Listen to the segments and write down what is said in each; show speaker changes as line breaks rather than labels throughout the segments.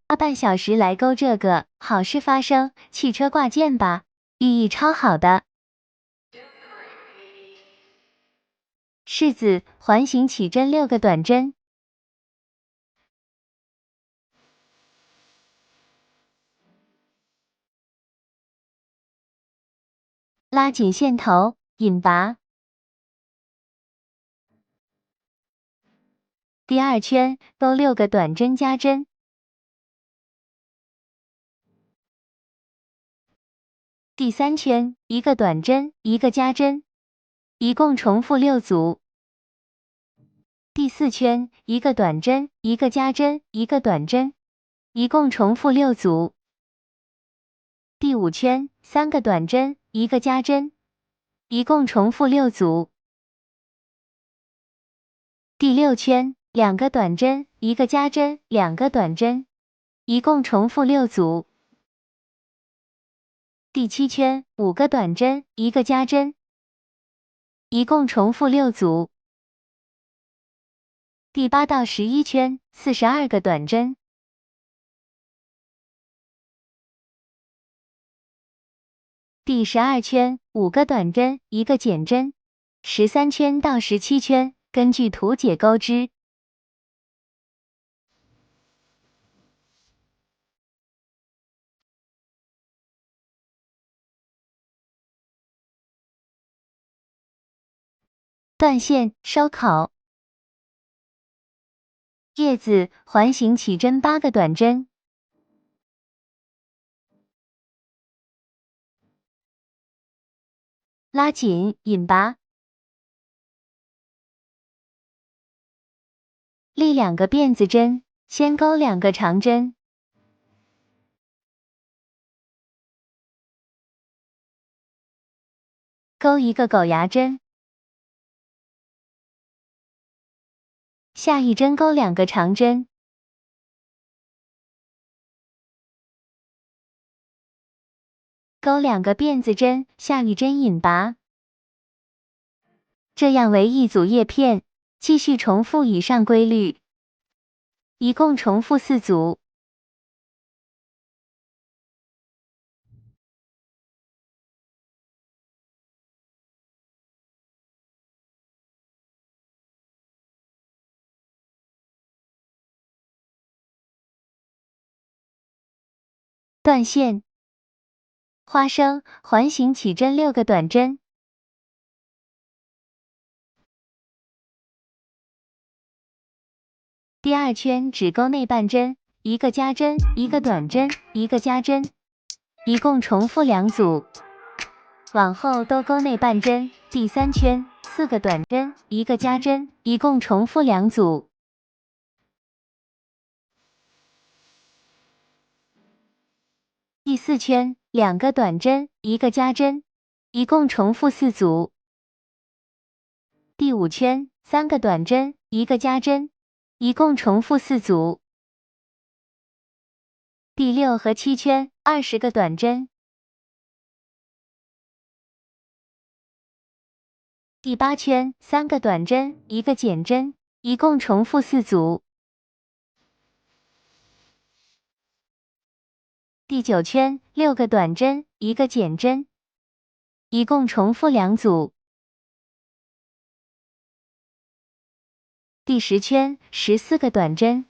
半小时来勾这个，好事发生，汽车挂件吧，寓意超好的。柿子，环形起针6个短针。拉紧线头，引拔。第2圈勾6个短针加针。第3圈1个短针1个加针，一共重复6组。第4圈1个短针1个加针1个短针，一共重复6组。第5圈3个短针1个加针，一共重复6组。第6圈2个短针1个加针2个短针，一共重复6组。第7圈5个短针1个加针，一共重复6组。第8到11圈42个短针。第12圈5个短针1个减针，13圈到17圈根据图解钩织。断线收口。叶子，环形起针8个短针。拉紧，引拔。立2个辫子针，先勾2个长针。勾1个狗牙针。下一针勾2个长针。勾2个辫子针，下一针引拔。这样为一组叶片，继续重复以上规律，一共重复4组。断线。花生，环形起针6个短针。第2圈只勾内半针，1个加针1个短针1个加针，一共重复2组。往后都勾内半针，第3圈4个短针1个加针，一共重复2组。第4圈2个短针1个加针，一共重复4组。第5圈3个短针1个加针，一共重复4组。第6和7圈20个短针。第8圈3个短针1个减针，一共重复4组。第9圈6个短针1个减针，一共重复2组。第10圈14个短针。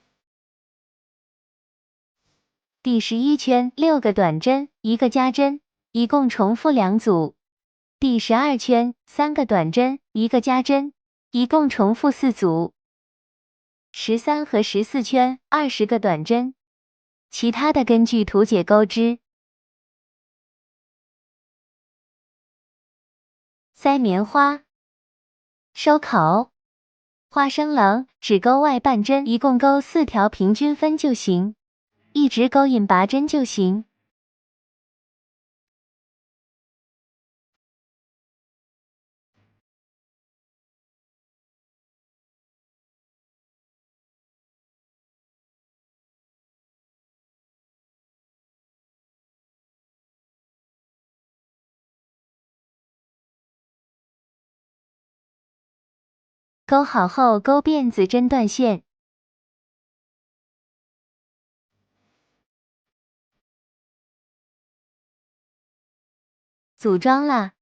第11圈6个短针1个加针，一共重复2组。第12圈3个短针1个加针，一共重复4组。13和14圈20个短针，其他的根据图解钩织。塞棉花，收口。花生棱，只勾外半针，一共勾4条平均分就行，一直勾引拔针就行。勾好后勾辫子针断线。组装啦。